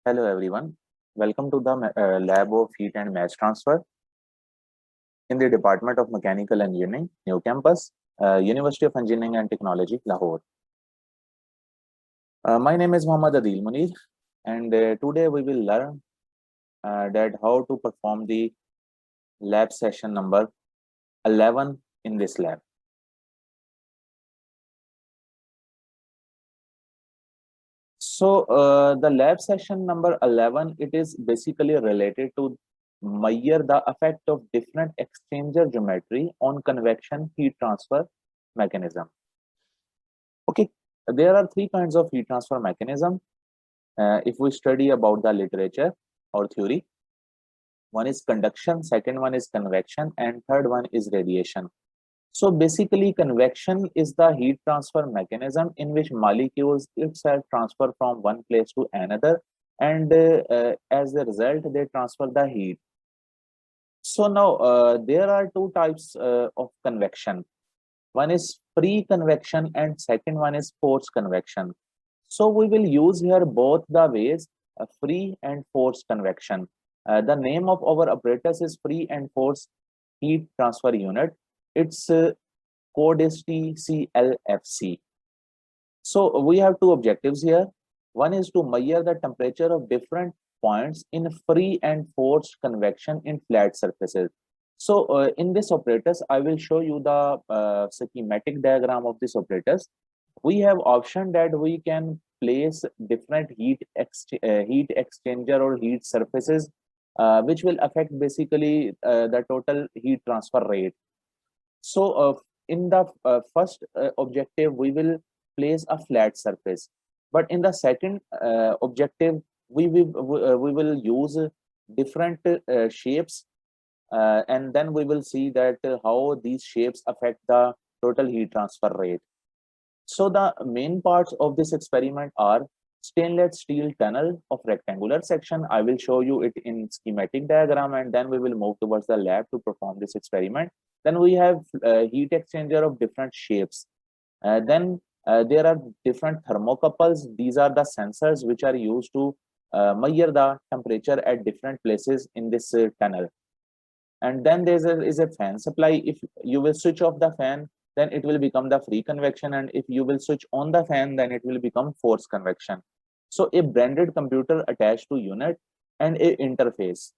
Hello everyone. Welcome to the lab of heat and mass transfer in the Department of Mechanical Engineering, New Campus, University of Engineering and Technology, Lahore. My name is Muhammad Adil Munir, and today we will learn that how to perform the lab session number 11 in this lab. So the lab session number 11, it is basically related to measure the effect of different exchanger geometry on convection heat transfer mechanism. Okay, there are three kinds of heat transfer mechanism. If we study about the literature or theory, one is conduction, second one is convection, and third one is radiation. So basically, convection is the heat transfer mechanism in which molecules itself transfer from one place to another, and as a result, they transfer the heat. So now there are two types of convection. One is free convection, and second one is forced convection. So we will use here both the ways, free and forced convection. The name of our apparatus is free and forced heat transfer unit. Its code is TCLFC. So we have two objectives here. One is to measure the temperature of different points in free and forced convection in flat surfaces. So in this apparatus, I will show you the schematic diagram of this apparatus. We have option that we can place different heat exchanger or heat surfaces, which will affect basically the total heat transfer rate. So in the first objective, we will place a flat surface, but in the second objective, we will use different shapes, and then we will see that how these shapes affect the total heat transfer rate. So the main parts of this experiment are stainless steel tunnel of rectangular section. I will show you it in schematic diagram, and then we will move towards the lab to perform this experiment. Then we have heat exchanger of different shapes. Then there are different thermocouples. These are the sensors which are used to measure the temperature at different places in this tunnel. And then there is a fan supply. If you will switch off the fan, then it will become the free convection, and if you will switch on the fan, then it will become forced convection. So a branded computer attached to unit and a interface.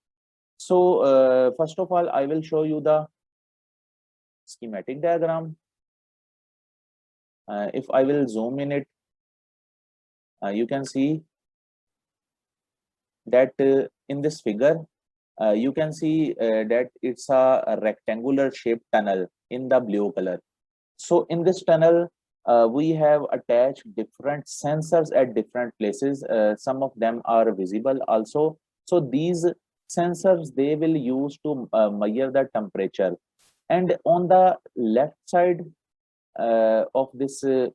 So first of all, I will show you the schematic diagram. If I will zoom in it, you can see that in this figure, you can see that it's a rectangular shaped tunnel in the blue color. So in this tunnel, we have attached different sensors at different places. Some of them are visible also. So these sensors, they will use to measure the temperature. And on the left side of this if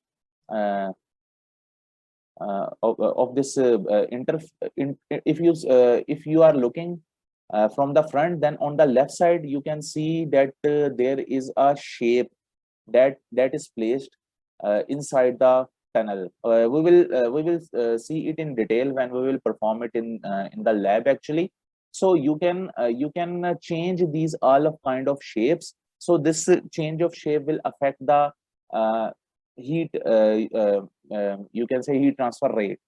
you are looking from the front, then on the left side you can see that there is a shape that is placed inside the tunnel. We will see it in detail when we will perform it in the lab actually. So you can change these all of kind of shapes. So this change of shape will affect the heat you can say heat transfer rate.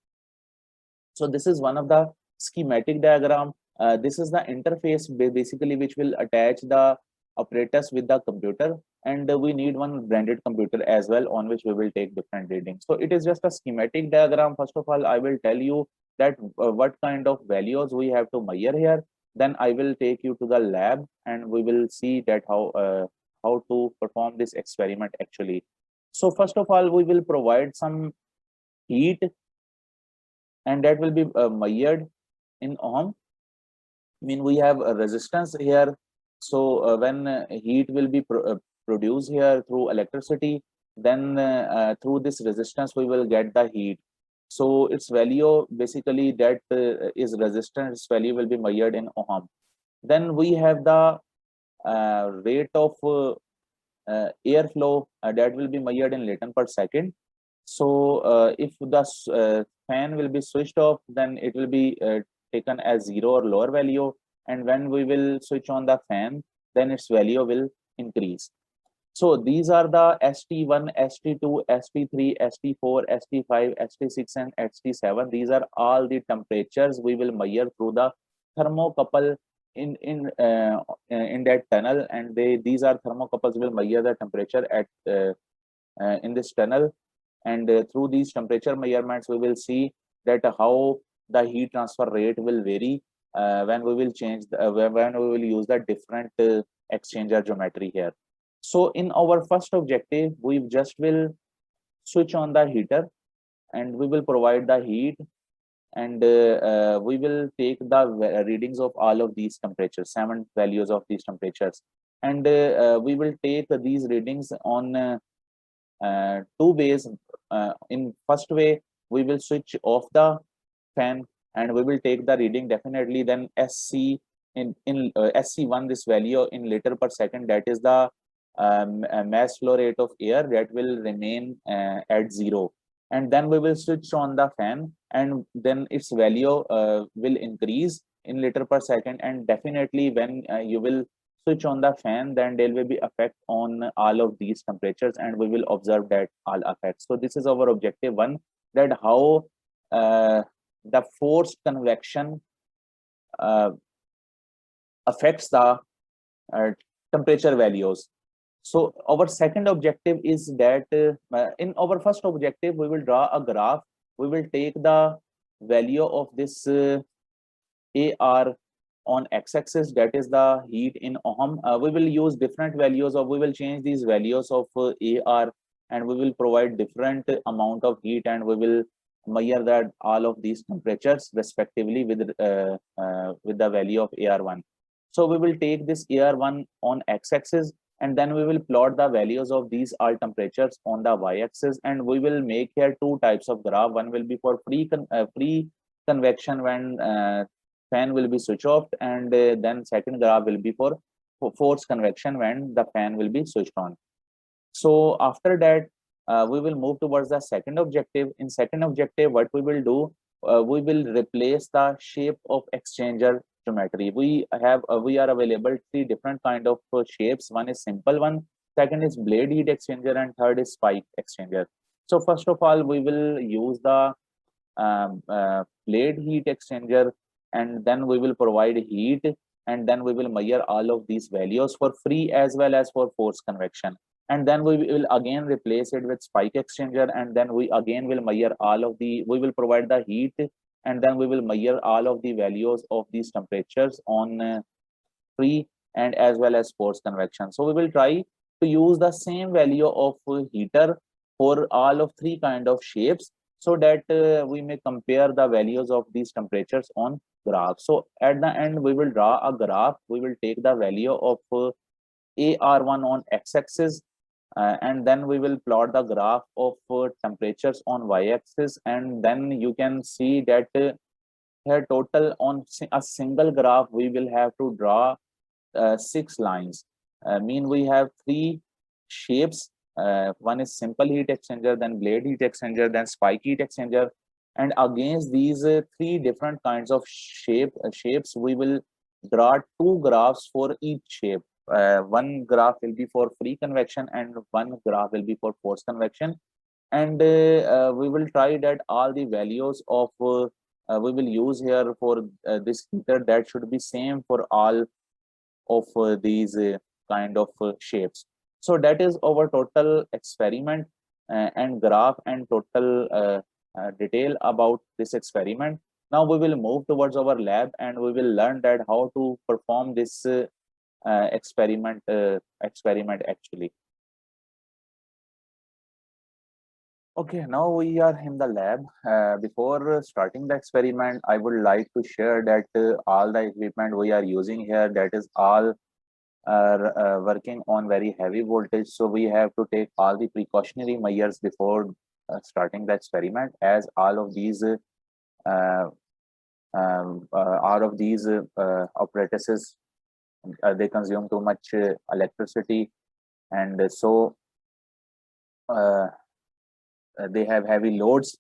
So this is one of the schematic diagram. This is the interface basically which will attach the apparatus with the computer, and we need one branded computer as well on which we will take different readings. So it is just a schematic diagram. First of all, I will tell you that what kind of values we have to measure here. Then I will take you to the lab and we will see that how to perform this experiment actually. So first of all, we will provide some heat, and that will be measured in ohm. I mean, we have a resistance here. So when heat will be produced here through electricity, then through this resistance we will get the heat. So its value basically that is resistance value will be measured in ohm. Then we have the rate of airflow that will be measured in Newton per second. So if the fan will be switched off, then it will be taken as 0 or lower value, and when we will switch on the fan, then its value will increase. So these are the ST1, ST2, ST3, ST4, ST5, ST6, and ST7. These are all the temperatures we will measure through the thermocouple in that tunnel, and these are thermocouples will measure the temperature at in this tunnel, and through these temperature measurements we will see that how the heat transfer rate will vary when we will change when we will use the different exchanger geometry here. So in our first objective, we just will switch on the heater and we will provide the heat, and we will take the readings of all of these temperatures, 7 values of these temperatures, and we will take these readings on 2 ways. In first way, we will switch off the fan and we will take the reading definitely, then SC in SC1, this value in liter per second, that is the mass flow rate of air, that will remain at 0, and then we will switch on the fan and then its value will increase in liter per second, and definitely when you will switch on the fan, then there will be effect on all of these temperatures and we will observe that all effects. So this is our objective 1, that how the forced convection affects the temperature values. So our second objective is that in our first objective, we will draw a graph. We will take the value of this AR on x-axis, that is the heat in ohm. We will use different values, or we will change these values of AR, and we will provide different amount of heat, and we will measure that all of these temperatures respectively with the value of AR1. So we will take this AR1 on x-axis, and then we will plot the values of these all temperatures on the y-axis, and we will make here 2 types of graph. One will be for free convection when fan will be switched off, and then second graph will be for forced convection when the fan will be switched on. So after that, we will move towards the second objective. In second objective, what we will do, we will replace the shape of exchanger geometry. We are available 3 different kind of shapes. One is simple one, second is blade heat exchanger, and third is spike exchanger. So first of all, we will use the blade heat exchanger, and then we will provide heat, and then we will measure all of these values for free as well as for forced convection, and then we will again replace it with spike exchanger, and then we again will measure all of the, we will provide the heat, and then we will measure all of the values of these temperatures on free and as well as forced convection. So we will try to use the same value of heater for all of 3 kind of shapes, so that we may compare the values of these temperatures on graph. So at the end, we will draw a graph. We will take the value of AR1 on x-axis, and then we will plot the graph of temperatures on y-axis, and then you can see that here total on a single graph we will have to draw 6 lines. Mean we have 3 shapes. One is simple heat exchanger, then blade heat exchanger, then spike heat exchanger, and against these 3 different kinds of shapes we will draw 2 graphs for each shape. One graph will be for free convection and one graph will be for forced convection, and we will try that all the values of we will use here for this heater, that should be same for all of these kind of shapes. So that is our total experiment and graph and total detail about this experiment. Now we will move towards our lab and we will learn that how to perform this experiment actually. Okay, now we are in the lab. Before starting the experiment, I would like to share that all the equipment we are using here, that is all are working on very heavy voltage. So we have to take all the precautionary measures before starting the experiment, as all of these apparatuses they consume too much electricity, and so they have heavy loads.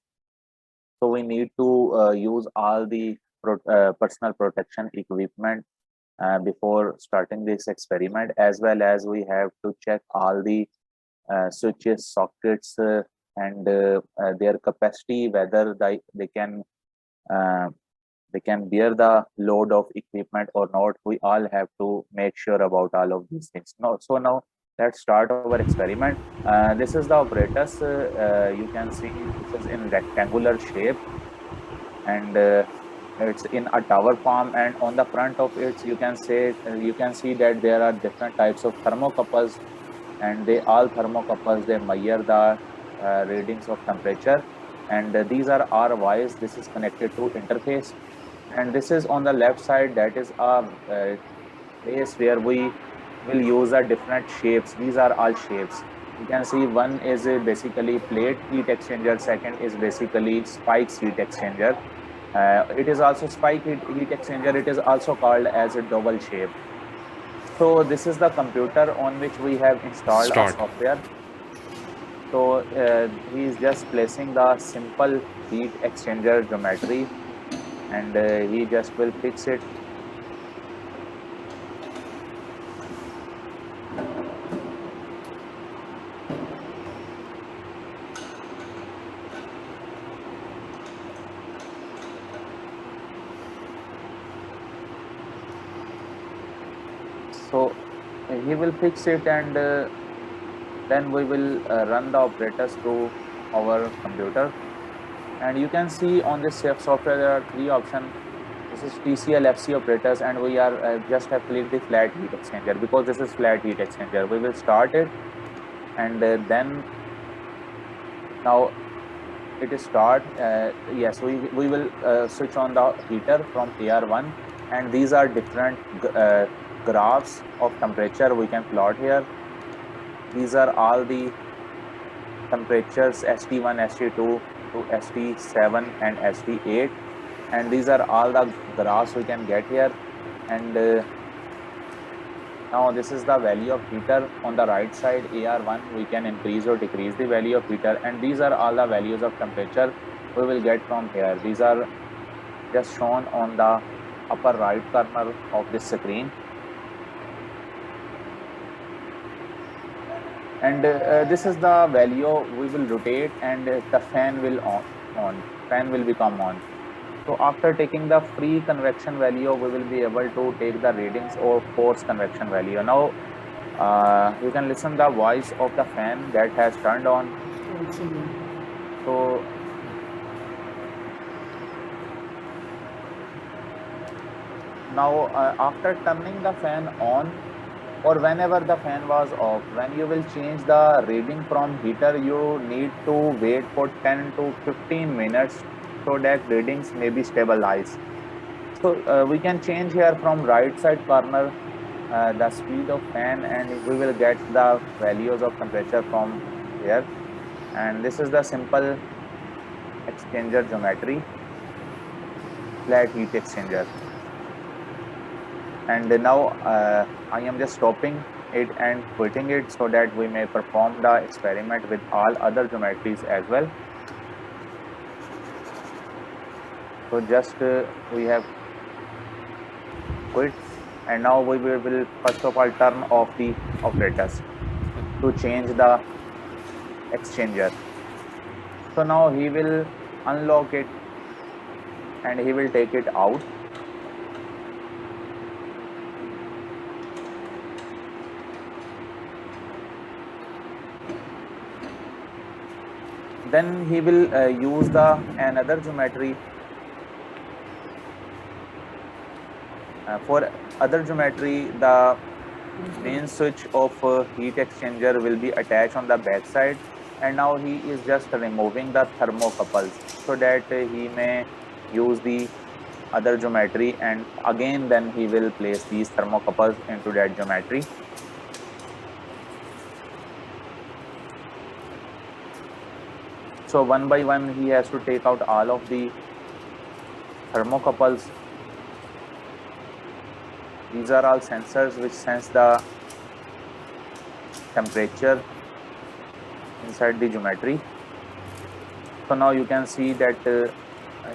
So we need to use all the personal protection equipment before starting this experiment, as well as we have to check all the switches, sockets, and their capacity, whether uh, they can bear the load of equipment or not. We all have to make sure about all of these things. Now let's start our experiment. This is the apparatus. You can see this is in rectangular shape, and it's in a tower form, and on the front of it you can see that there are different types of thermocouples, and they all thermocouples, they measure the readings of temperature, and these are RYs. This is connected to interface, and this is on the left side, that is a place where we will use the different shapes. These are all shapes. You can see one is basically plate heat exchanger, second is basically spikes heat exchanger. It is also spike heat exchanger. It is also called as a double shape. So this is the computer on which we have installed a software. So he is just placing the simple heat exchanger geometry, and he just will fix it. So he will fix it, and then we will run the operators through our computer. And you can see on this software there are three options. This is TCL FC operators, and we are just have clicked the flat heat exchanger because this is flat heat exchanger. We will start it, and then now it is start. Yes, we will switch on the heater from AR1, and these are different graphs of temperature we can plot here. These are all the temperatures ST1, ST2 to ST7 and ST8, and these are all the graphs we can get here. And now this is the value of heater. On the right side, AR1, we can increase or decrease the value of heater, and these are all the values of temperature we will get from here. These are just shown on the upper right corner of this screen. And this is the value we will rotate, and the fan will fan will become on. So after taking the free convection value, we will be able to take the readings of forced convection value. Now you can listen the voice of the fan that has turned on. So now after turning the fan on, or whenever the fan was off, when you will change the reading from heater, you need to wait for 10 to 15 minutes so that readings may be stabilized. So we can change here from right side corner the speed of fan, and we will get the values of temperature from here. And this is the simple exchanger geometry, flat heat exchanger. And now I am just stopping it and quitting it so that we may perform the experiment with all other geometries as well. So just we have quit, and now we will first of all turn off the operators to change the exchanger. So now he will unlock it, and he will take it out. Then he will use the another geometry. For other geometry, the main switch of heat exchanger will be attached on the back side, and now he is just removing the thermocouples so that he may use the other geometry, and again then he will place these thermocouples into that geometry. So one by one he has to take out all of the thermocouples. These are all sensors which sense the temperature inside the geometry. So now you can see that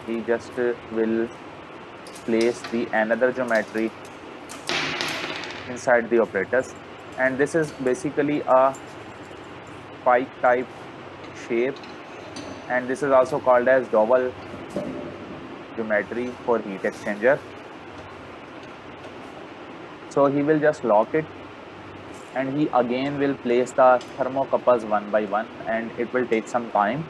he just will place the another geometry inside the operators, and this is basically a spike type shape, and this is also called as dowel geometry for heat exchanger. So he will just lock it, and he again will place the thermocouples one by one, and it will take some time.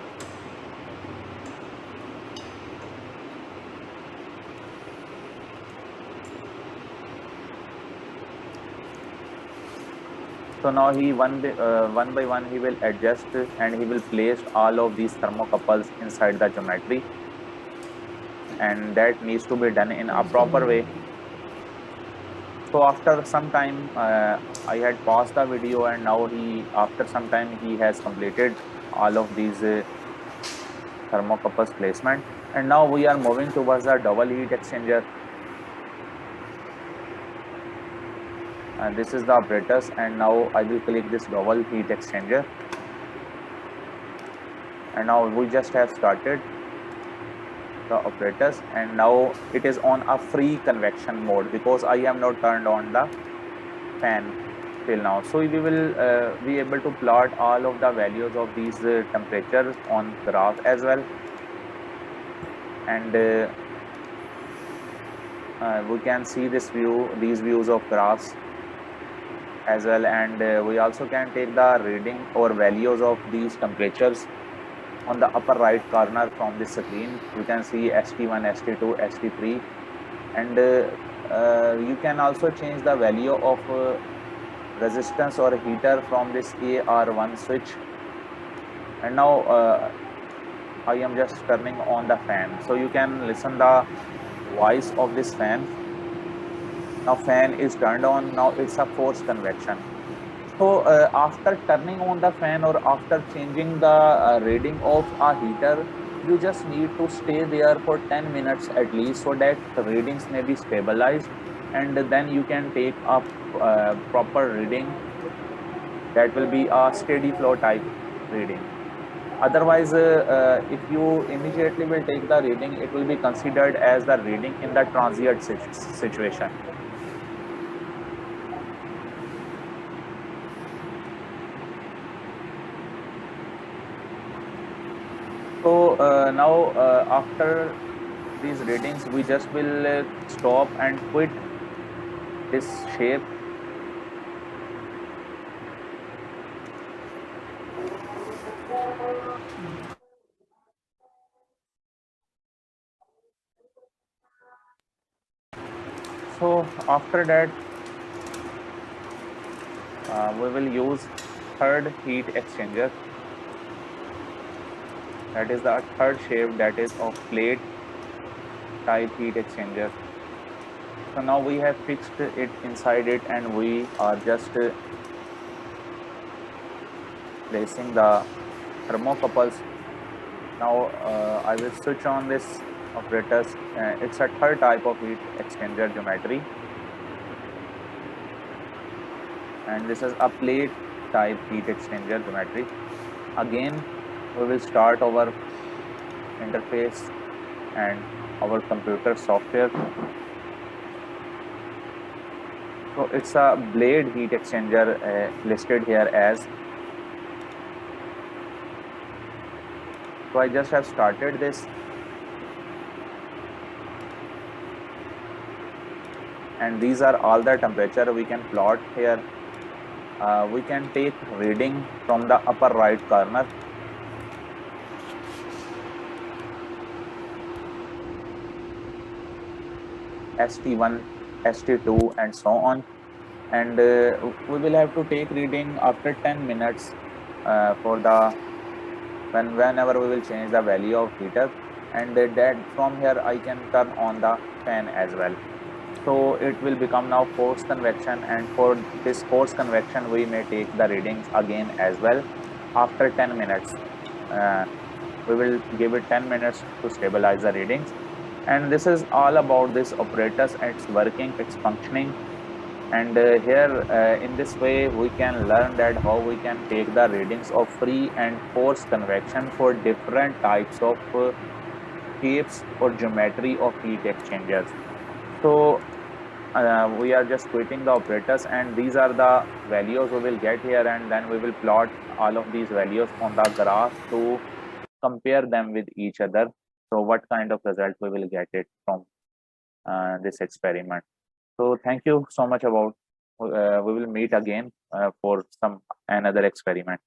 So now he one by one he will adjust, and he will place all of these thermocouples inside the geometry, and that needs to be done in a proper way. So after some time, I had paused the video, and now after some time he has completed all of these thermocouples placement, and now we are moving towards the double heat exchanger. And this is the apparatus, and now I will click this double heat exchanger, and now we just have started the apparatus, and now it is on a free convection mode because I have not turned on the fan till now. So we will be able to plot all of the values of these temperatures on graph as well, and we can see these views of graphs as well, and we also can take the reading or values of these temperatures on the upper right corner from the screen. You can see ST1, ST2, ST3, and you can also change the value of resistance or heater from this AR1 switch. And now I am just turning on the fan, so you can listen the voice of this fan. Now fan is turned on. Now it's a forced convection. So after turning on the fan or after changing the reading of a heater, you just need to stay there for 10 minutes at least, so that the readings may be stabilized, and then you can take up proper reading. That will be a steady flow type reading. Otherwise, if you immediately will take the reading, it will be considered as the reading in the transient situation. So now after these readings, we just will stop and quit this shape. So after that, we will use third heat exchanger. That is the third shape, that is of plate type heat exchanger. So now we have fixed it inside it, and we are just placing the thermocouples. Now I will switch on this apparatus. It's a third type of heat exchanger geometry, and this is a plate type heat exchanger geometry. Again, we will start our interface and our computer software. So it's a blade heat exchanger listed here as. So I just have started this, and these are all the temperature we can plot here. We can take reading from the upper right corner. ST1, ST2, and so on, and we will have to take reading after 10 minutes for the whenever we will change the value of heater, and that from here I can turn on the fan as well. So it will become now forced convection, and for this forced convection we may take the readings again as well after 10 minutes. We will give it 10 minutes to stabilize the readings. And this is all about this apparatus, its working, its functioning. And here in this way we can learn that how we can take the readings of free and forced convection for different types of shapes or geometry of heat exchangers. So we are just quitting the operators, and these are the values we will get here, and then we will plot all of these values on the graph to compare them with each other. So what kind of result we will get it from this experiment. So thank you so much about we will meet again for some another experiment.